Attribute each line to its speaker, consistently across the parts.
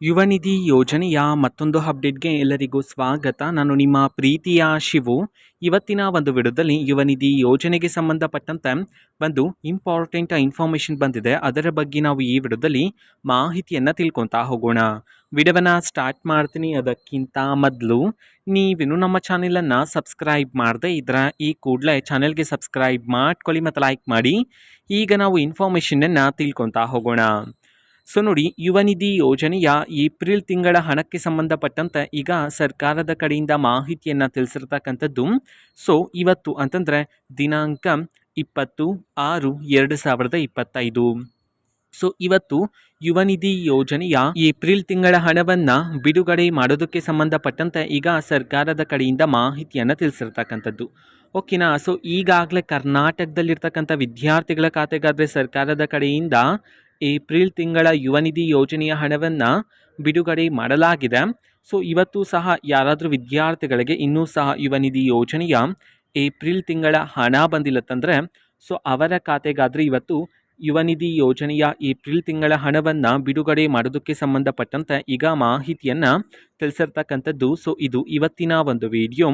Speaker 1: ಯುವ ನಿಧಿ ಯೋಜನೆಯ ಮತ್ತೊಂದು ಅಪ್ಡೇಟ್‌ಗೆ ಎಲ್ಲರಿಗೂ ಸ್ವಾಗತ. ನಾನು ನಿಮ್ಮ ಪ್ರೀತಿಯ ಶಿವು. ಇವತ್ತಿನ ಒಂದು ವಿಡಿಯೋದಲ್ಲಿ ಯುವ ನಿಧಿ ಯೋಜನೆಗೆ ಸಂಬಂಧಪಟ್ಟಂತೆ ಒಂದು ಇಂಪಾರ್ಟೆಂಟ್ ಇನ್ಫಾರ್ಮೇಷನ್ ಬಂದಿದೆ. ಅದರ ಬಗ್ಗೆ ನಾವು ಈ ವಿಡಿಯೋದಲ್ಲಿ ಮಾಹಿತಿಯನ್ನು ತಿಳ್ಕೊತಾ ಹೋಗೋಣ. ವಿಡಿಯೋವನ್ನು ಸ್ಟಾರ್ಟ್ ಮಾಡ್ತೀನಿ. ಅದಕ್ಕಿಂತ ಮೊದಲು ನೀವಿನ್ನು ನಮ್ಮ ಚಾನೆಲನ್ನು ಸಬ್ಸ್ಕ್ರೈಬ್ ಮಾಡದೇ ಇದ್ರೆ ಈ ಕೂಡಲೇ ಚಾನೆಲ್ಗೆ ಸಬ್ಸ್ಕ್ರೈಬ್ ಮಾಡ್ಕೊಳ್ಳಿ ಮತ್ತು ಲೈಕ್ ಮಾಡಿ. ಈಗ ನಾವು ಇನ್ಫಾರ್ಮೇಷನನ್ನು ತಿಳ್ಕೊತಾ ಹೋಗೋಣ. ಸೊ ನೋಡಿ, ಯುವ ನಿಧಿ ಯೋಜನೆಯ ಏಪ್ರಿಲ್ ತಿಂಗಳ ಹಣಕ್ಕೆ ಸಂಬಂಧಪಟ್ಟಂತೆ ಈಗ ಸರ್ಕಾರದ ಕಡೆಯಿಂದ ಮಾಹಿತಿಯನ್ನು ತಿಳಿಸಿರ್ತಕ್ಕಂಥದ್ದು. ಸೊ ಇವತ್ತು ಅಂತಂದರೆ ದಿನಾಂಕ 20/6/2025. ಸೊ ಇವತ್ತು ಯುವ ನಿಧಿ ಯೋಜನೆಯ ಏಪ್ರಿಲ್ ತಿಂಗಳ ಹಣವನ್ನು ಬಿಡುಗಡೆ ಮಾಡೋದಕ್ಕೆ ಸಂಬಂಧಪಟ್ಟಂತೆ ಈಗ ಸರ್ಕಾರದ ಕಡೆಯಿಂದ ಮಾಹಿತಿಯನ್ನು ತಿಳಿಸಿರ್ತಕ್ಕಂಥದ್ದು. ಓಕೆನಾ. ಸೊ ಈಗಾಗಲೇ ಕರ್ನಾಟಕದಲ್ಲಿರ್ತಕ್ಕಂಥ ವಿದ್ಯಾರ್ಥಿಗಳ ಖಾತೆಗಾದರೆ ಸರ್ಕಾರದ ಕಡೆಯಿಂದ ಏಪ್ರಿಲ್ ತಿಂಗಳ ಯುವ ನಿಧಿ ಯೋಜನೆಯ ಹಣವನ್ನು ಬಿಡುಗಡೆ ಮಾಡಲಾಗಿದೆ. ಸೊ ಇವತ್ತು ಸಹ ಯಾರಾದರೂ ವಿದ್ಯಾರ್ಥಿಗಳಿಗೆ ಇನ್ನೂ ಸಹ ಯುವ ನಿಧಿ ಯೋಜನೆಯ ಏಪ್ರಿಲ್ ತಿಂಗಳ ಹಣ ಬಂದಿಲ್ಲತ್ತಂದರೆ ಸೊ ಅವರ ಖಾತೆಗಾದರೆ ಇವತ್ತು ಯುವ ನಿಧಿ ಯೋಜನೆಯ ಏಪ್ರಿಲ್ ತಿಂಗಳ ಹಣವನ್ನು ಬಿಡುಗಡೆ ಮಾಡೋದಕ್ಕೆ ಸಂಬಂಧಪಟ್ಟಂತೆ ಈಗ ಮಾಹಿತಿಯನ್ನು ತಿಳಿಸಿರ್ತಕ್ಕಂಥದ್ದು. ಸೊ ಇದು ಇವತ್ತಿನ ಒಂದು ವಿಡಿಯೋ.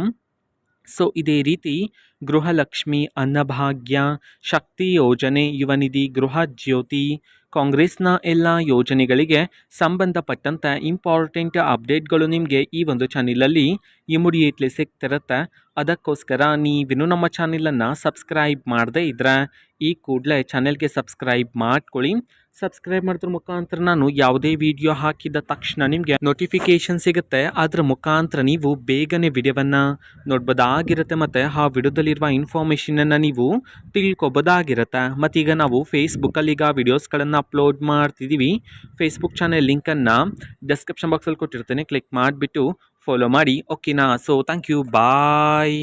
Speaker 1: ಸೊ ಇದೇ ರೀತಿ ಗೃಹಲಕ್ಷ್ಮಿ, ಅನ್ನಭಾಗ್ಯ, ಶಕ್ತಿ ಯೋಜನೆ, ಯುವ ನಿಧಿ, ಗೃಹ ಜ್ಯೋತಿ, ಕಾಂಗ್ರೆಸ್ನ ಎಲ್ಲ ಯೋಜನೆಗಳಿಗೆ ಸಂಬಂಧಪಟ್ಟಂತೆ ಇಂಪಾರ್ಟೆಂಟ್ ಅಪ್ಡೇಟ್ಗಳು ನಿಮಗೆ ಈ ಒಂದು ಚಾನಲಲ್ಲಿ ಇಮಿಡಿಯೇಟ್ಲಿ ಸಿಗ್ತಿರುತ್ತೆ. ಅದಕ್ಕೋಸ್ಕರ ನೀವಿನ್ನೂ ನಮ್ಮ ಚಾನಲನ್ನು ಸಬ್ಸ್ಕ್ರೈಬ್ ಮಾಡದೇ ಇದ್ದರೆ ಈ ಕೂಡಲೇ ಚಾನೆಲ್ಗೆ ಸಬ್ಸ್ಕ್ರೈಬ್ ಮಾಡ್ಕೊಳ್ಳಿ. ಸಬ್ಸ್ಕ್ರೈಬ್ ಮಾಡೋದ್ರ ಮುಖಾಂತರ ನಾನು ಯಾವುದೇ ವಿಡಿಯೋ ಹಾಕಿದ ತಕ್ಷಣ ನಿಮಗೆ ನೋಟಿಫಿಕೇಷನ್ ಸಿಗುತ್ತೆ. ಅದರ ಮುಖಾಂತರ ನೀವು ಬೇಗನೆ ವಿಡಿಯೋವನ್ನು ನೋಡ್ಬೋದಾಗಿರುತ್ತೆ ಮತ್ತು ಆ ವಿಡಿಯೋದಲ್ಲಿರುವ ಇನ್ಫಾರ್ಮೇಷನನ್ನು ನೀವು ತಿಳ್ಕೊಬೋದಾಗಿರುತ್ತೆ. ಮತ್ತೀಗ ನಾವು ಫೇಸ್ಬುಕ್ಕಲ್ಲಿ ಈಗ ವಿಡಿಯೋಸ್ಗಳನ್ನು ಅಪ್ಲೋಡ್ ಮಾಡ್ತಿದ್ದೀವಿ. ಫೇಸ್ಬುಕ್ ಚಾನೆಲ್ ಲಿಂಕನ್ನು ಡಿಸ್ಕ್ರಿಪ್ಷನ್ ಬಾಕ್ಸಲ್ಲಿ ಕೊಟ್ಟಿರ್ತೇನೆ. ಕ್ಲಿಕ್ ಮಾಡಿಬಿಟ್ಟು ಫಾಲೋ ಮಾಡಿ. ಓಕೆನಾ. So thank you, bye.